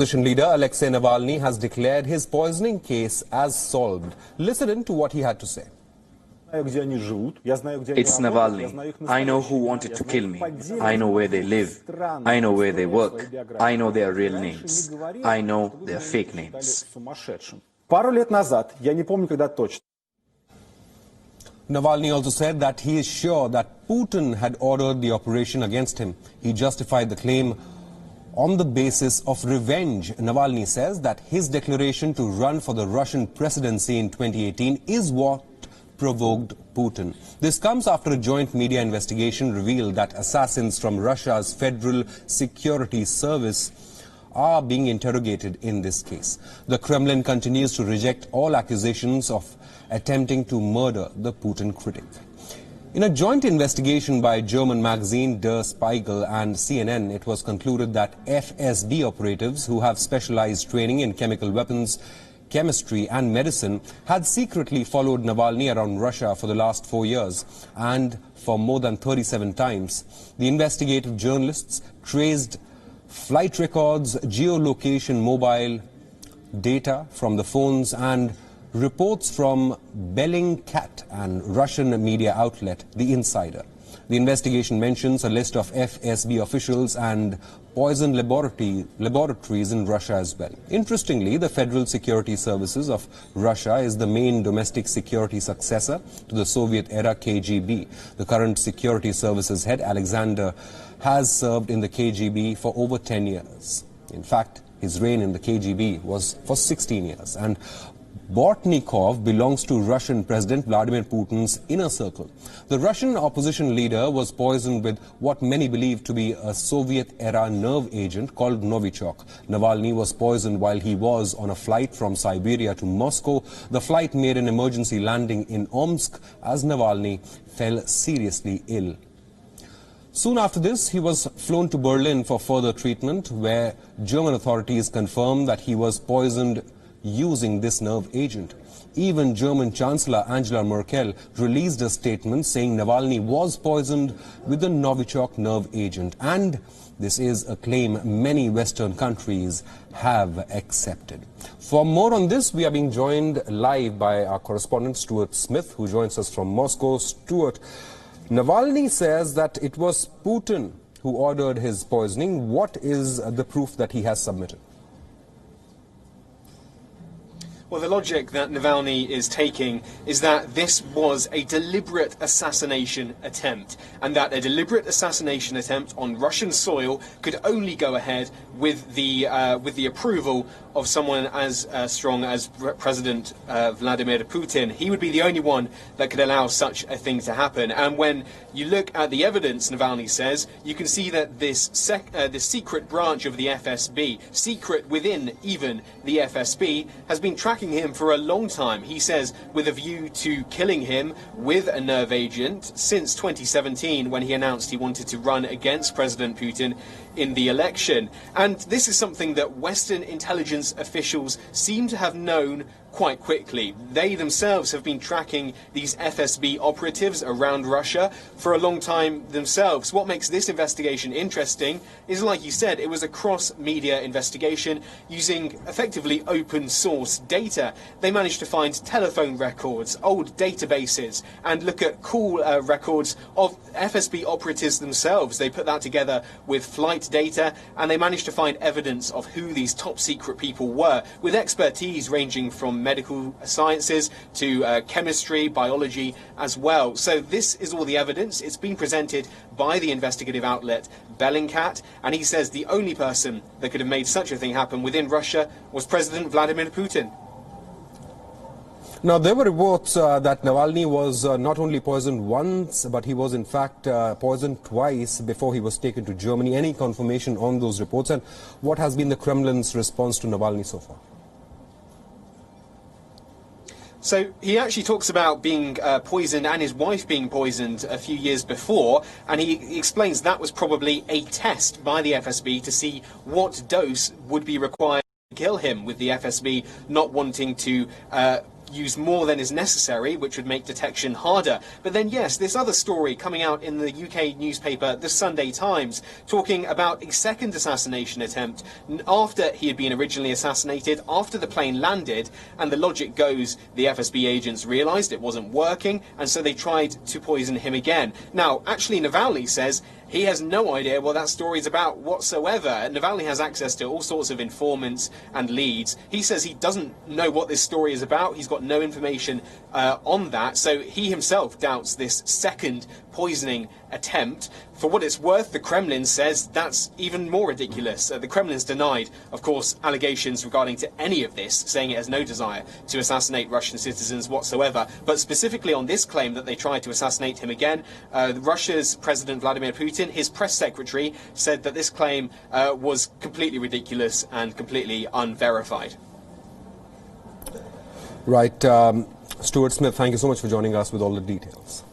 Opposition leader Alexei Navalny has declared his poisoning case as solved. Listen in to what he had to say. It's Navalny. I know who wanted to kill me. I know where they live. I know where they work. I know their real names. I know their fake names. Navalny also said that he is sure that Putin had ordered the operation against him. He justified the claim on the basis of revenge. Navalny says that his declaration to run for the Russian presidency in 2018 is what provoked Putin. This comes after a joint media investigation revealed that assassins from Russia's Federal Security Service are being interrogated in this case. The Kremlin continues to reject all accusations of attempting to murder the Putin critic. In a joint investigation by German magazine Der Spiegel and CNN, it was concluded that FSB operatives who have specialized training in chemical weapons, chemistry and medicine had secretly followed Navalny around Russia for the last 4 years and for more than 37 times. The investigative journalists traced flight records, geolocation, mobile data from the phones and reports from Bellingcat and Russian media outlet The Insider. The investigation mentions a list of FSB officials and poison laboratories in Russia as well. Interestingly, the Federal Security Services of Russia is the main domestic security successor to the Soviet-era KGB. The current security services head, Alexander, has served in the KGB for over 10 years. In fact, his reign in the KGB was for 16 years. And Bortnikov belongs to Russian President Vladimir Putin's inner circle. The Russian opposition leader was poisoned with what many believe to be a Soviet-era nerve agent called Novichok. Navalny was poisoned while he was on a flight from Siberia to Moscow. The flight made an emergency landing in Omsk as Navalny fell seriously ill. Soon after this, he was flown to Berlin for further treatment, where German authorities confirmed that he was poisoned using this nerve agent. Even German Chancellor Angela Merkel released a statement saying Navalny was poisoned with the Novichok nerve agent. And this is a claim many Western countries have accepted. For more on this, we are being joined live by our correspondent Stuart Smith, who joins us from Moscow. Stuart, Navalny says that it was Putin who ordered his poisoning. What is the proof that he has submitted? Well, the logic that Navalny is taking is that this was a deliberate assassination attempt, and that a deliberate assassination attempt on Russian soil could only go ahead with the approval of someone as strong as President Vladimir Putin. He would be the only one that could allow such a thing to happen. And when you look at the evidence, Navalny says, you can see that this secret branch of the FSB, secret within even the FSB, has been tracking him for a long time. He says with a view to killing him with a nerve agent since 2017, when he announced he wanted to run against President Putin in the election. And this is something that Western intelligence officials seem to have known quite quickly. They themselves have been tracking these FSB operatives around Russia for a long time themselves. What makes this investigation interesting is, like you said, it was a cross-media investigation using effectively open source data. They managed to find telephone records, old databases, and look at call records of FSB operatives themselves. They put that together with flight data, and they managed to find evidence of who these top secret people were, with expertise ranging from medical sciences to chemistry, biology as well. So this is all the evidence. It's been presented by the investigative outlet Bellingcat, and he says the only person that could have made such a thing happen within Russia was President Vladimir Putin. Now, there were reports that Navalny was not only poisoned once, but he was in fact poisoned twice before he was taken to Germany. Any confirmation on those reports, and what has been the Kremlin's response to Navalny so far? So he actually talks about being poisoned and his wife being poisoned a few years before, and he explains that was probably a test by the FSB to see what dose would be required to kill him, with the FSB not wanting to use more than is necessary, which would make detection harder. But then, yes, this other story coming out in the UK newspaper, the Sunday Times, talking about a second assassination attempt after he had been originally assassinated, after the plane landed, and the logic goes the FSB agents realised it wasn't working, and so they tried to poison him again. Now, actually, Navalny says he has no idea what that story is about whatsoever. Navalny has access to all sorts of informants and leads. He says he doesn't know what this story is about. He's got no information on that. So he himself doubts this second poisoning attempt. For what it's worth, the Kremlin says that's even more ridiculous. The Kremlin's denied, of course, allegations regarding to any of this, saying it has no desire to assassinate Russian citizens whatsoever. But specifically on this claim that they tried to assassinate him again, Russia's President Vladimir Putin, his press secretary, said that this claim was completely ridiculous and completely unverified. Right. Stuart Smith, thank you so much for joining us with all the details.